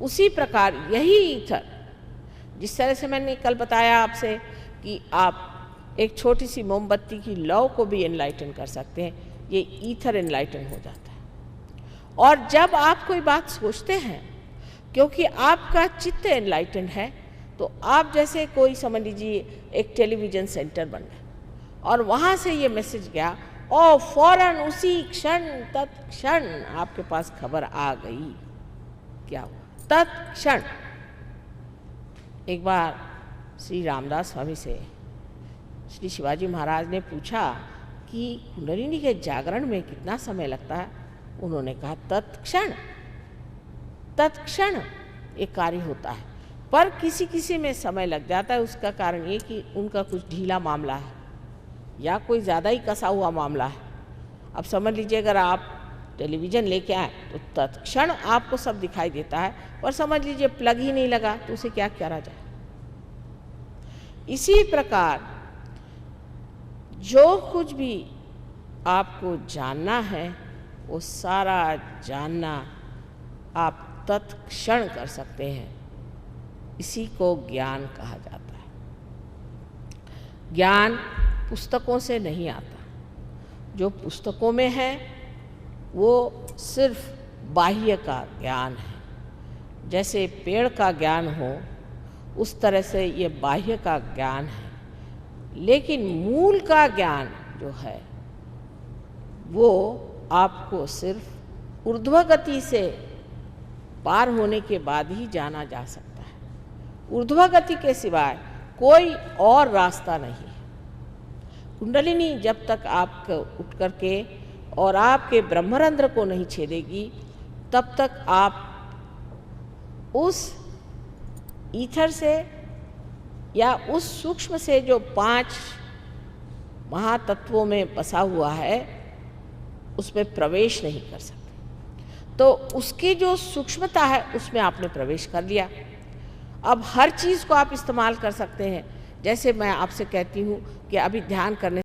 उसी प्रकार यही ईथर, जिस तरह से मैंने कल बताया आपसे कि आप एक छोटी सी मोमबत्ती की लौ को भी एनलाइटन कर सकते हैं, ये ईथर एनलाइटन हो जाता है। और जब आप कोई बात सोचते हैं, क्योंकि आपका चित्त एनलाइटन है, तो आप जैसे कोई समझ लीजिए एक टेलीविज़न सेंटर बन गया और वहाँ से ये मैसेज गया और फौरन उसी क्षण तत्क्षण आपके पास खबर आ गई। क्या हुआ? तत्क्षण। एक बार श्री रामदास स्वामी से श्री शिवाजी महाराज ने पूछा कि कुंडलिनी के जागरण में कितना समय लगता है? उन्होंने कहा तत्क्षण। तत्क्षण एक कार्य होता है, पर किसी किसी में समय लग जाता है। उसका कारण ये कि उनका कुछ ढीला मामला है या कोई ज़्यादा ही कसा हुआ मामला है। अब समझ लीजिए अगर आप टेलीविज़न लेके आए तो तत्क्षण आपको सब दिखाई देता है, और समझ लीजिए प्लग ही नहीं लगा तो उसे क्या करा जाए। इसी प्रकार जो कुछ भी आपको जानना है वो सारा जानना आप तत्क्षण कर सकते हैं। इसी को ज्ञान कहा जाता है। ज्ञान पुस्तकों से नहीं आता। जो पुस्तकों में है वो सिर्फ बाह्य का ज्ञान है। जैसे पेड़ का ज्ञान हो उस तरह से ये बाह्य का ज्ञान है, लेकिन मूल का ज्ञान जो है वो आपको सिर्फ ऊर्ध्व गति से पार होने के बाद ही जाना जा सकता है। ऊर्ध्व गति के सिवाय कोई और रास्ता नहीं है। कुंडलिनी जब तक आप उठ करके और आपके ब्रह्मरंध्र को नहीं छेदेगी, तब तक आप उस ईथर से या उस सूक्ष्म से जो 5 महातत्वों में बसा हुआ है उसमें प्रवेश नहीं कर सकते। तो उसकी जो सूक्ष्मता है उसमें आपने प्रवेश कर लिया। अब हर चीज़ को आप इस्तेमाल कर सकते हैं। जैसे मैं आपसे कहती हूँ कि अभी ध्यान करने